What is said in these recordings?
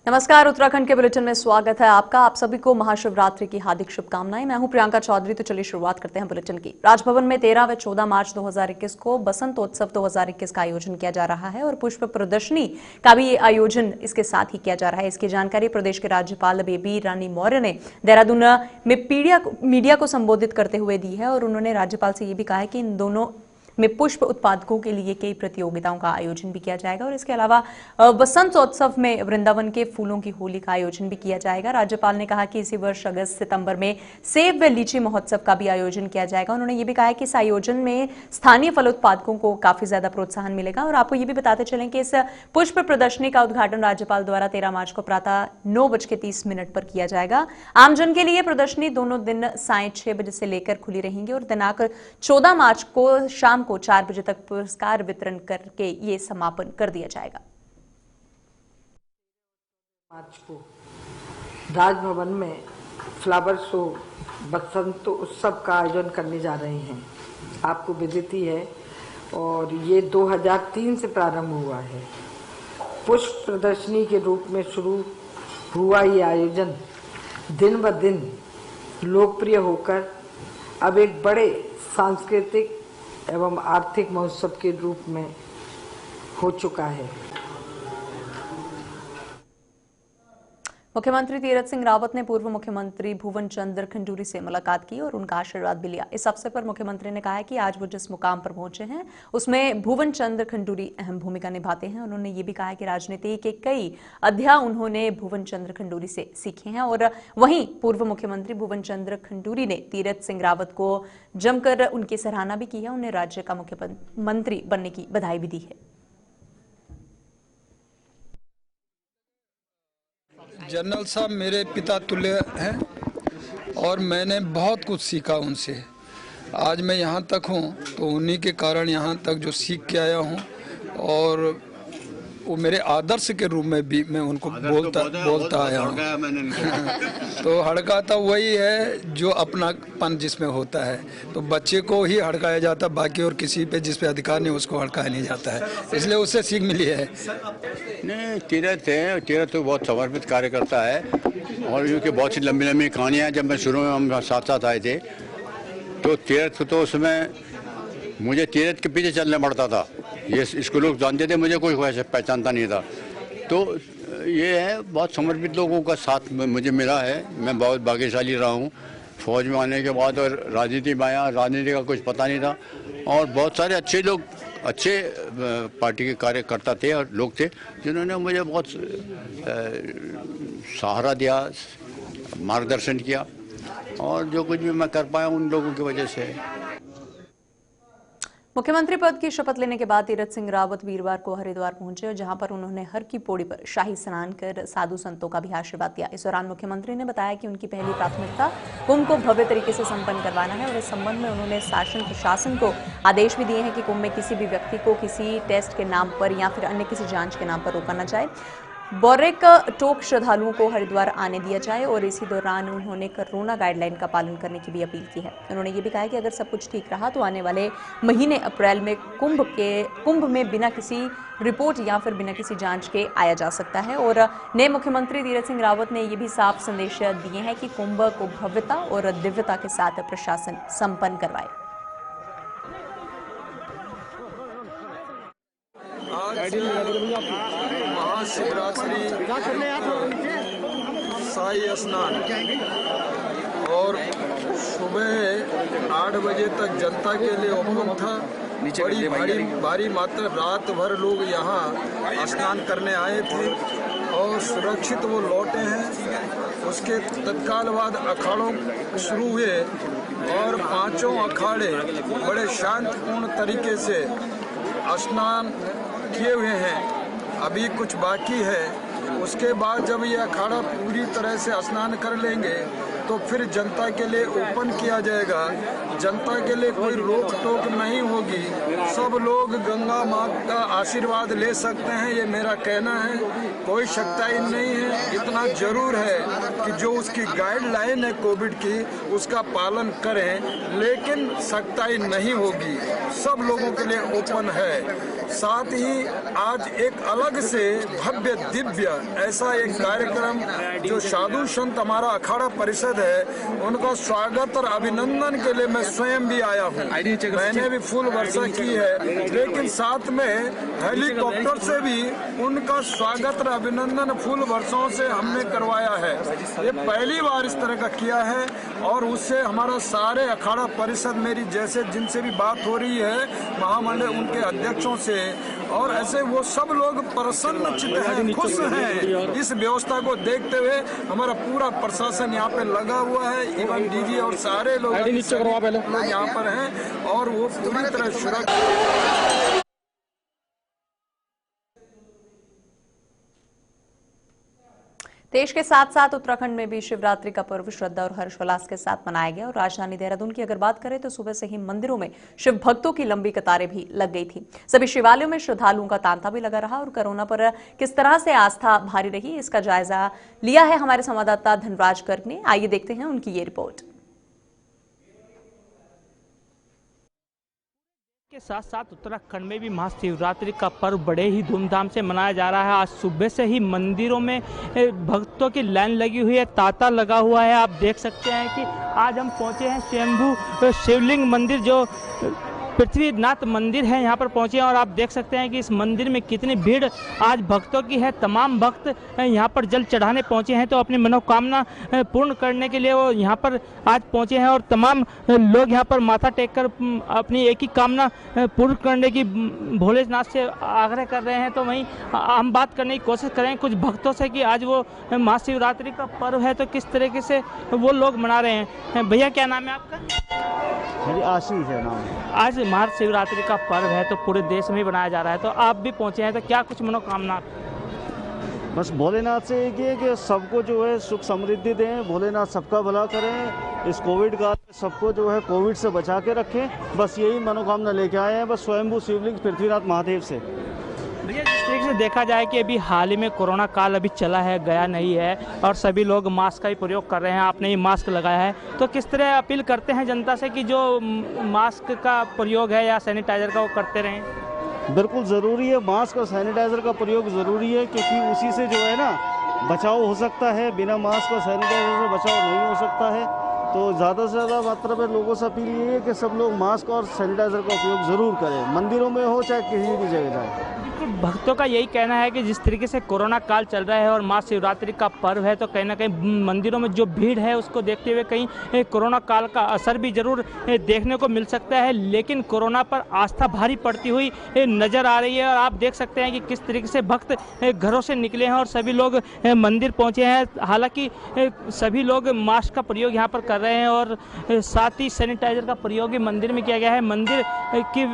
नमस्कार, उत्तराखंड के बुलेटिन में स्वागत है आपका। आप सभी को महाशिवरात्रि की हार्दिक शुभकामनाएं। मैं हूं प्रियंका चौधरी। तो चलिए शुरुआत करते हैं बुलेटिन की। राजभवन में 13 व 14 मार्च 2021 को बसंतोत्सव 2021 का आयोजन किया जा रहा है और पुष्प प्रदर्शनी का भी आयोजन इसके साथ ही किया जा रहा है। इसकी जानकारी प्रदेश के राज्यपाल बेबी रानी मौर्य ने देहरादून में मीडिया को संबोधित करते हुए दी है और उन्होंने राज्यपाल से ये भी कहा है कि इन दोनों में पुष्प उत्पादकों के लिए कई प्रतियोगिताओं का आयोजन भी किया जाएगा और इसके अलावा बसंतोत्सव में वृंदावन के फूलों की होली का आयोजन भी किया जाएगा। राज्यपाल ने कहा कि इसी वर्ष अगस्त सितंबर में सेब व लीची महोत्सव का भी आयोजन किया जाएगा। उन्होंने ये भी कहा है कि इस आयोजन में स्थानीय फल उत्पादकों को काफी ज्यादा प्रोत्साहन मिलेगा। और आपको ये भी बताते चलें कि इस पुष्प प्रदर्शनी का उद्घाटन राज्यपाल द्वारा 13 मार्च को प्रातः 9:30 पर किया जाएगा। आमजन के लिए प्रदर्शनी दोनों दिन साय 6 बजे से लेकर खुली रहेंगी और दिनांक 14 मार्च को शाम को 4 बजे तक पुरस्कार वितरण करके ये समापन कर दिया जाएगा। मार्च को राजभवन में फ्लावर शो बसंत उत्सव का आयोजन करने जा रहे हैं। आपको विदित ही है और ये 2003 से प्रारंभ हुआ है। पुष्प प्रदर्शनी के रूप में शुरू हुआ ये आयोजन दिन ब दिन लोकप्रिय होकर अब एक बड़े सांस्कृतिक एवं आर्थिक महोत्सव के रूप में हो चुका है। मुख्यमंत्री तीरथ सिंह रावत ने पूर्व मुख्यमंत्री भुवन चंद्र खंडूरी से मुलाकात की और उनका आशीर्वाद भी लिया। इस अवसर पर मुख्यमंत्री ने कहा है कि आज वो जिस मुकाम पर पहुंचे हैं उसमें भुवन चंद्र खंडूरी अहम भूमिका निभाते हैं। उन्होंने ये भी कहा है कि राजनीति के कई अध्याय उन्होंने भुवन चंद्र खंडूरी से सीखे हैं और वहीं पूर्व मुख्यमंत्री भुवन चंद्र खंडूरी ने तीरथ सिंह रावत को जमकर उनकी सराहना भी की है। उन्हें राज्य का मुख्यमंत्री बनने की बधाई भी दी है। जनरल साहब मेरे पिता तुल्य हैं और मैंने बहुत कुछ सीखा उनसे। आज मैं यहाँ तक हूँ तो उन्हीं के कारण यहाँ तक जो सीख के आया हूँ और वो मेरे आदर्श के रूप में भी मैं उनको बोलता आया हूँ। तो हड़काता वही है जो अपनापन जिसमें होता है। तो बच्चे को ही हड़काया जाता, बाकी और किसी पे जिस पे अधिकार नहीं उसको हड़काया नहीं जाता है। इसलिए उससे सीख मिली है। नहीं, तीरथ है, तीरथ तो बहुत समर्पित कार्य करता है और क्योंकि बहुत सी लंबी लंबी कहानियाँ जब मैं शुरू में हम साथ साथ आए थे तो तीरथ तो उसमें मुझे तीरथ के पीछे चलना पड़ता था। ये इसको लोग जानते थे, मुझे कोई वैसे पहचानता नहीं था। तो ये है बहुत समर्पित लोगों का साथ मुझे मिला है। मैं बहुत भाग्यशाली रहा हूँ। फौज में आने के बाद और राजनीति में आया, राजनीति का कुछ पता नहीं था और बहुत सारे अच्छे लोग, अच्छे पार्टी के कार्यकर्ता थे और लोग थे जिन्होंने मुझे बहुत सहारा दिया, मार्गदर्शन किया और जो कुछ भी मैं कर पाया उन लोगों की वजह से। मुख्यमंत्री पद की शपथ लेने के बाद तीरथ सिंह रावत वीरवार को हरिद्वार पहुंचे और जहां पर उन्होंने हर की पौड़ी पर शाही स्नान कर साधु संतों का भी आशीर्वाद दिया। इस दौरान मुख्यमंत्री ने बताया कि उनकी पहली प्राथमिकता कुंभ को भव्य तरीके से संपन्न करवाना है और इस संबंध में उन्होंने शासन प्रशासन को आदेश भी दिए हैं कि कुंभ में किसी भी व्यक्ति को किसी टेस्ट के नाम पर या फिर अन्य किसी जांच के नाम पर रोका न जाए। बोरेक टोक श्रद्धालुओं को हरिद्वार आने दिया जाए और इसी दौरान उन्होंने कोरोना गाइडलाइन का पालन करने की भी अपील की है। उन्होंने ये भी कहा कि अगर सब कुछ ठीक रहा तो आने वाले महीने अप्रैल में कुंभ में बिना किसी रिपोर्ट या फिर बिना किसी जांच के आया जा सकता है। और नए मुख्यमंत्री तीरथ सिंह रावत ने ये भी साफ संदेश दिए हैं कि कुंभ को भव्यता और दिव्यता के साथ प्रशासन संपन्न करवाए। महाशिवरात्रि शाही स्नान और सुबह 8 बजे तक जनता के लिए ओपन था। बड़ी भारी मात्रा रात भर लोग यहाँ स्नान करने आए थे और सुरक्षित वो लौटे हैं। उसके तत्काल बाद अखाड़ों शुरू हुए और पांचों अखाड़े बड़े शांतिपूर्ण तरीके से स्नान किए हुए हैं। अभी कुछ बाकी है। उसके बाद जब ये अखाड़ा पूरी तरह से स्नान कर लेंगे तो फिर जनता के लिए ओपन किया जाएगा। जनता के लिए कोई रोक टोक नहीं होगी। सब लोग गंगा माँ का आशीर्वाद ले सकते हैं, ये मेरा कहना है। कोई सख्ताई नहीं है। इतना जरूर है कि जो उसकी गाइडलाइन है कोविड की, उसका पालन करें, लेकिन सख्ताई नहीं होगी। सब लोगों के लिए ओपन है। साथ ही आज एक अलग से भव्य दिव्य ऐसा एक कार्यक्रम जो साधु संत हमारा अखाड़ा परिषद है, उनका स्वागत और अभिनंदन के लिए मैं स्वयं भी आया हूँ। मैंने भी फूल वर्षा की है, लेकिन साथ में हेलीकॉप्टर से भी उनका स्वागत और अभिनंदन फूल वर्षाओं से हमने करवाया है। ये पहली बार इस तरह का किया है और उससे हमारा सारे अखाड़ा परिषद, मेरी जैसे जिनसे भी बात हो रही है महामंडल उनके अध्यक्षों से, और ऐसे वो सब लोग प्रसन्नचित्त हैं, खुश हैं। इस व्यवस्था को देखते हुए हमारा पूरा प्रशासन यहाँ पे लगा हुआ है, इवन डीजी और सारे लोग यहाँ पर हैं और वो पूरी तरह सुरक्षित। देश के साथ साथ उत्तराखंड में भी शिवरात्रि का पर्व श्रद्धा और हर्षोल्लास के साथ मनाया गया और राजधानी देहरादून की अगर बात करें तो सुबह से ही मंदिरों में शिव भक्तों की लंबी कतारें भी लग गई थी। सभी शिवालयों में श्रद्धालुओं का तांता भी लगा रहा और कोरोना पर किस तरह से आस्था भारी रही, इसका जायजा लिया है हमारे संवाददाता धनराज गर्ग ने। आइए देखते हैं उनकी ये रिपोर्ट। के साथ साथ उत्तराखंड में भी महाशिवरात्रि का पर्व बड़े ही धूमधाम से मनाया जा रहा है। आज सुबह से ही मंदिरों में भक्तों की लाइन लगी हुई है, तांता लगा हुआ है। आप देख सकते हैं कि आज हम पहुंचे हैं स्वयंभू शिवलिंग मंदिर जो पृथ्वीनाथ मंदिर है, यहाँ पर पहुंचे हैं और आप देख सकते हैं कि इस मंदिर में कितनी भीड़ आज भक्तों की है। तमाम भक्त यहाँ पर जल चढ़ाने पहुंचे हैं तो अपनी मनोकामना पूर्ण करने के लिए वो यहाँ पर आज पहुंचे हैं और तमाम लोग यहाँ पर माथा टेककर अपनी एक ही कामना पूर्ण करने की भोलेनाथ से आग्रह कर रहे हैं। तो वहीं हम बात करने की कोशिश करें कुछ भक्तों से कि आज वो महाशिवरात्रि का पर्व है तो किस तरीके से वो लोग मना रहे हैं। भैया क्या नाम है आपका? मेरी आशीष है नाम। आज महाशिवरात्रि का पर्व है तो पूरे देश में मनाया जा रहा है, तो आप भी पहुंचे हैं तो क्या कुछ मनोकामना? बस भोलेनाथ से एक ही है कि सबको जो है सुख समृद्धि दें, भोलेनाथ सबका भला करें, इस कोविड काल में सबको जो है कोविड से बचा के रखें। बस यही मनोकामना लेके आए हैं, बस स्वयंभू शिवलिंग पृथ्वीनाथ महादेव से। भैया जिस तरीके से देखा जाए कि अभी हाल ही में कोरोना काल अभी चला है, गया नहीं है और सभी लोग मास्क का ही प्रयोग कर रहे हैं, आपने ही मास्क लगाया है, तो किस तरह अपील करते हैं जनता से कि जो मास्क का प्रयोग है या सैनिटाइजर का वो करते रहें? बिल्कुल ज़रूरी है, मास्क और सैनिटाइज़र का प्रयोग ज़रूरी है क्योंकि उसी से जो है ना बचाव हो सकता है। बिना मास्क और सैनिटाइजर से बचाव नहीं हो सकता है। तो ज़्यादा से ज़्यादा मात्रा में लोगों से अपील ये है कि सब लोग मास्क और सैनिटाइज़र का उपयोग ज़रूर करें, मंदिरों में हो चाहे किसी भी जगह जाए। भक्तों का यही कहना है कि जिस तरीके से कोरोना काल चल रहा है और महाशिवरात्रि का पर्व है तो कहीं ना कहीं मंदिरों में जो भीड़ है उसको देखते हुए कहीं कोरोना काल का असर भी जरूर देखने को मिल सकता है, लेकिन कोरोना पर आस्था भारी पड़ती हुई नज़र आ रही है। और आप देख सकते हैं कि किस तरीके से भक्त घरों से निकले हैं और सभी लोग मंदिर पहुँचे हैं। हालाँकि सभी लोग मास्क का प्रयोग यहाँ पर कर रहे हैं और साथ ही सैनिटाइजर का प्रयोग भी मंदिर में किया गया है। मंदिर की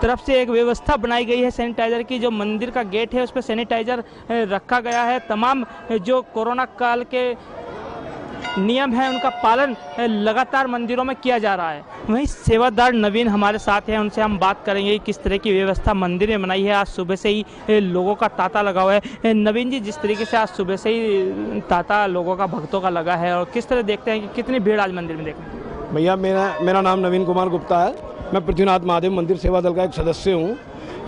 तरफ से एक व्यवस्था बनाई गई है सैनिटाइजर की, जो मंदिर का गेट है उस पर सैनिटाइजर रखा गया है। तमाम जो कोरोना काल के नियम हैं उनका पालन लगातार मंदिरों में किया जा रहा है। वहीं सेवादार नवीन हमारे साथ हैं, उनसे हम बात करेंगे किस तरह की व्यवस्था मंदिर में बनाई है। आज सुबह से ही लोगों का तांता लगा हुआ है। नवीन जी, जिस तरीके से आज सुबह से ही तांता लोगों का भक्तों का लगा है और किस तरह देखते हैं कि कितनी भीड़ आज मंदिर में देखने? भैया मेरा नाम नवीन कुमार गुप्ता है, मैं पृथ्वीनाथ महादेव मंदिर सेवा दल का एक सदस्य हूँ।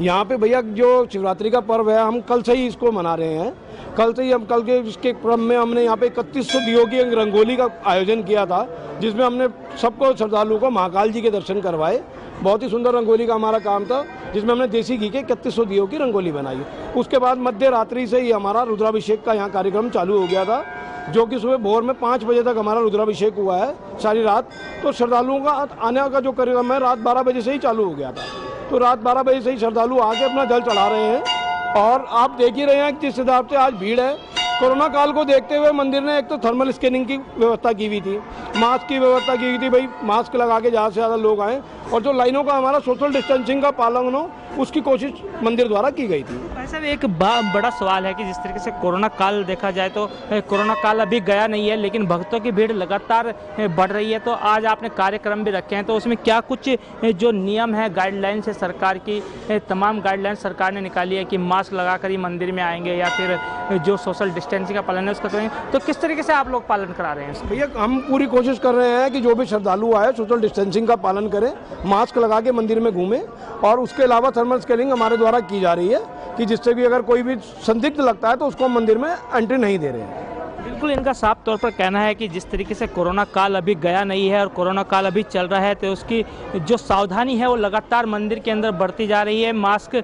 यहाँ पे भैया जो शिवरात्रि का पर्व है हम कल से ही इसको मना रहे हैं। कल से ही हम कल के इसके क्रम में हमने यहाँ पे 3100 दियों की रंगोली का आयोजन किया था, जिसमें हमने सबको श्रद्धालुओं को महाकाल जी के दर्शन करवाए। बहुत ही सुंदर रंगोली का हमारा काम था, जिसमें हमने देसी घी के 3100 दियों की रंगोली बनाई। उसके बाद मध्य रात्रि से ही हमारा रुद्राभिषेक का यहाँ कार्यक्रम चालू हो गया था, जो कि सुबह भोर में 5 बजे तक हमारा रुद्राभिषेक हुआ है सारी रात। तो श्रद्धालुओं का आने का जो कार्यक्रम है रात 12 बजे से ही चालू हो गया था। तो रात 12 बजे से ही श्रद्धालु आके अपना जल चढ़ा रहे हैं और आप देख ही रहे हैं जिस हिसाब से आज भीड़ है। कोरोना काल को देखते हुए मंदिर ने एक तो थर्मल स्कैनिंग की व्यवस्था की हुई थी, मास्क की व्यवस्था की हुई थी, भाई मास्क लगा के ज़्यादा से ज़्यादा लोग आएँ। और जो लाइनों का हमारा सोशल डिस्टेंसिंग का पालन हो उसकी कोशिश मंदिर द्वारा की गई थी। ऐसा भी एक बड़ा सवाल है कि जिस तरीके से कोरोना काल देखा जाए तो कोरोना काल अभी गया नहीं है, लेकिन भक्तों की भीड़ लगातार बढ़ रही है। तो आज आपने कार्यक्रम भी रखे हैं, तो उसमें क्या कुछ जो नियम है, गाइडलाइंस है सरकार की, तमाम गाइडलाइंस सरकार ने निकाली है कि मास्क लगाकर ही मंदिर में आएंगे या फिर जो सोशल डिस्टेंसिंग का पालन है उसका करेंगे, तो किस तरीके से आप लोग पालन करा रहे हैं? भैया हम पूरी कोशिश कर रहे हैं कि जो भी श्रद्धालु आए सोशल डिस्टेंसिंग का पालन करें, मास्क लगा के मंदिर में घूमें, और उसके अलावा थर्मल स्कैनिंग हमारे द्वारा की जा रही है कि जिससे भी अगर कोई भी संदिग्ध लगता है तो उसको हम मंदिर में एंट्री नहीं दे रहे हैं। बिल्कुल, इनका साफ तौर पर कहना है कि जिस तरीके से कोरोना काल अभी गया नहीं है और कोरोना काल अभी चल रहा है, तो उसकी जो सावधानी है वो लगातार मंदिर के अंदर बढ़ती जा रही है। मास्क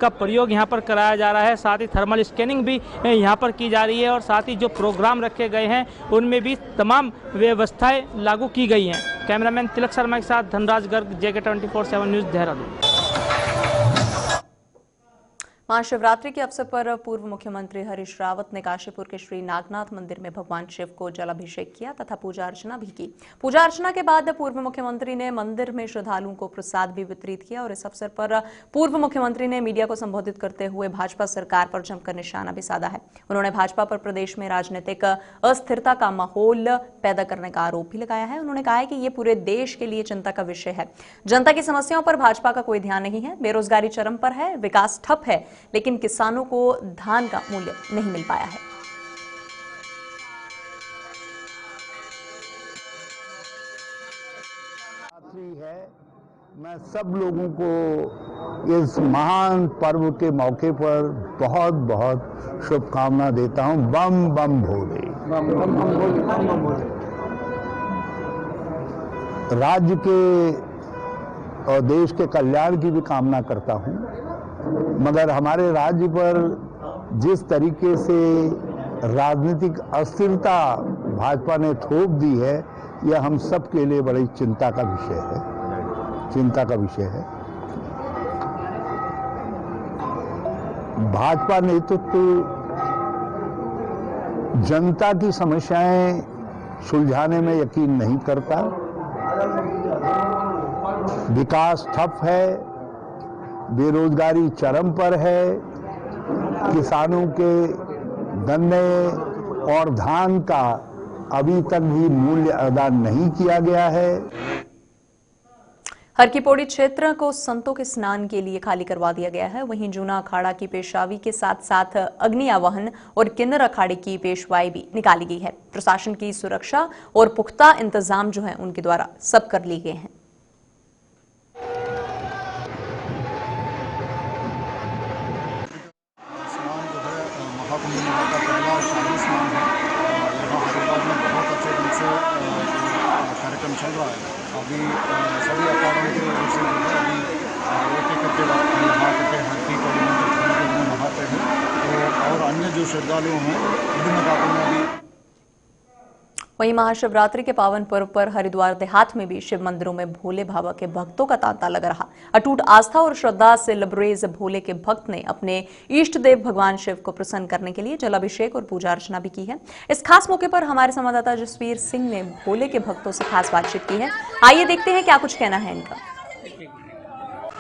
का प्रयोग यहाँ पर कराया जा रहा है, साथ ही थर्मल स्कैनिंग भी यहाँ पर की जा रही है, और साथ ही जो प्रोग्राम रखे गए हैं उनमें भी तमाम व्यवस्थाएं लागू की गई हैं। कैमरामैन तिलक शर्मा के साथ धनराज गर्ग, JK24/7 न्यूज़, देहरादून। महाशिवरात्रि के अवसर पर पूर्व मुख्यमंत्री हरीश रावत ने काशीपुर के श्री नागनाथ मंदिर में भगवान शिव को जलाभिषेक किया तथा पूजा अर्चना भी की। पूजा अर्चना के बाद पूर्व मुख्यमंत्री ने मंदिर में श्रद्धालुओं को प्रसाद भी वितरित किया, और इस अवसर पर पूर्व मुख्यमंत्री ने मीडिया को संबोधित करते हुए भाजपा सरकार पर जमकर निशाना भी साधा है। उन्होंने भाजपा पर प्रदेश में राजनीतिक अस्थिरता का माहौल पैदा करने का आरोप भी लगाया है। उन्होंने कहा है कि ये पूरे देश के लिए चिंता का विषय है। जनता की समस्याओं पर भाजपा का कोई ध्यान नहीं है। बेरोजगारी चरम पर है, विकास ठप है, लेकिन किसानों को धान का मूल्य नहीं मिल पाया है। मैं सब लोगों को इस महान पर्व के मौके पर बहुत बहुत शुभकामना देता हूं। बम बम भोले। राज्य के और देश के कल्याण की भी कामना करता हूं, मगर हमारे राज्य पर जिस तरीके से राजनीतिक अस्थिरता भाजपा ने थोप दी है, यह हम सब के लिए बड़ी चिंता का विषय है। भाजपा नेतृत्व जनता की समस्याएं सुलझाने में यकीन नहीं करता। विकास ठप है, बेरोजगारी चरम पर है, किसानों के गन्ने और धान का अभी तक भी मूल्य अदा नहीं किया गया है। हर की पौड़ी क्षेत्र को संतों के स्नान के लिए खाली करवा दिया गया है। वहीं जूना अखाड़ा की पेशवाई के साथ साथ अग्नि आवाहन और किन्नर अखाड़े की पेशवाई भी निकाली गई है। प्रशासन की सुरक्षा और पुख्ता इंतजाम जो है उनके द्वारा सब कर लिए गए हैं। कार्यक्रम चल रहा है। अभी सभी अखाड़ों के ओर से अभी एक करके नहा करके हर की पौड़ी में नहाते हैं, तो और अन्य जो श्रद्धालु हैं विभिन्न घाटों में भी। वहीं महाशिवरात्रि के पावन पर्व पर हरिद्वार देहात में भी शिव मंदिरों में भोले बाबा के भक्तों का तांता लगा रहा। अटूट आस्था और श्रद्धा से लबरेज भोले के भक्त ने अपने इष्ट देव भगवान शिव को प्रसन्न करने के लिए जलाभिषेक और पूजा अर्चना भी की है। इस खास मौके पर हमारे संवाददाता जसवीर सिंह ने भोले के भक्तों से खास बातचीत की है। आइए देखते हैं क्या कुछ कहना है इनका।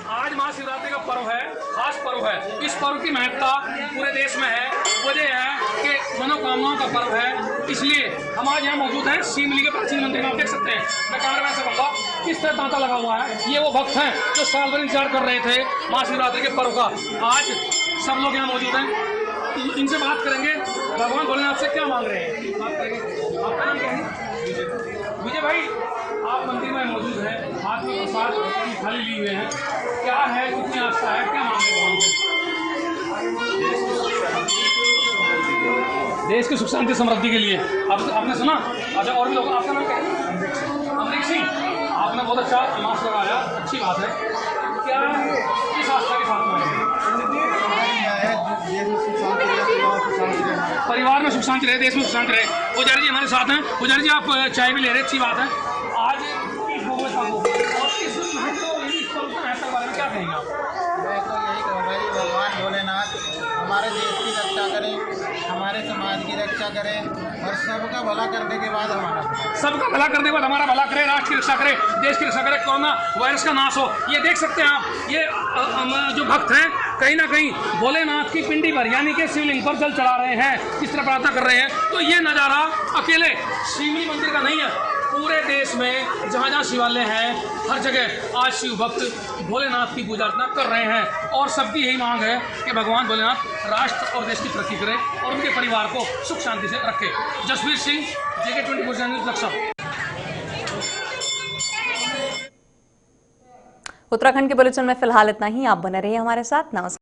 आज महाशिवरात्रि का पर्व है, खास पर्व है। इस पर्व की महत्ता पूरे देश में है। वजह है कि मनोकामनाओं का पर्व है, इसलिए हम आज यहाँ मौजूद हैं सीमली के प्राचीन मंदिर में। आप देख सकते हैं, मैं कैमरामैन से कहूँगा किस तरह तांता लगा हुआ है। ये वो भक्त हैं जो साल भर इंतजार कर रहे थे महाशिवरात्रि के पर्व का। आज सब लोग यहाँ मौजूद हैं, इनसे बात करेंगे। भगवान भोलेनाथ से क्या मांग रहे हैं, बात करेंगे। आपका नाम क्या है? विजय भाई, आप मंदिर में मौजूद हैं, हाथ में प्रसाद की थाली लिए हुए हैं, क्या है, कितनी आस्था है, क्या मांग रहे हैं? देश की सुख शांति समृद्धि के लिए। आपने सुना? अच्छा, और भी लोग। आपका नाम क्या है? अमरीक सिंह। आपने बहुत अच्छा मास्क लगाया, अच्छी बात है। क्या किस आस्था के साथ में परिवार में सुख शांति रहे, देश में सुख शांति रहे। पुजारी जी हमारे साथ हैं। पुजारी जी, आप चाय भी ले रहे, अच्छी बात है। आज इस भगवत को और इस पर्व के बारे में क्या कहेंगे आप? मैं तो यही कहूँगा कि भगवान भोलेनाथ हमारे देश की रक्षा करें, हमारे समाज की रक्षा करे और सबका भला करने के बाद हमारा सबका भला करने के बाद हमारा भला करे, राष्ट्र की रक्षा करे, देश की रक्षा करे, कोरोना वायरस का नाश हो। ये देख सकते हैं आप, ये जो भक्त हैं कहीं ना कहीं भोलेनाथ की पिंडी पर यानी कि शिवलिंग पर जल चढ़ा रहे हैं, किस तरह प्रार्थना कर रहे हैं। तो ये नज़ारा अकेले शिवलिंग मंदिर का नहीं है, पूरे देश में जहाँ जहाँ शिवालय हैं हर जगह आज शिव भक्त भोलेनाथ की पूजा अर्चना कर रहे हैं। और सबकी यही मांग है कि भगवान भोलेनाथ राष्ट्र और देश की तरक्की करें और उनके परिवार को सुख शांति से रखे। Jasveer Singh, JK 24 news, Lucknow. उत्तराखंड के बुलेटिन में फिलहाल इतना ही। आप बने रहिए हमारे साथ। नमस्कार।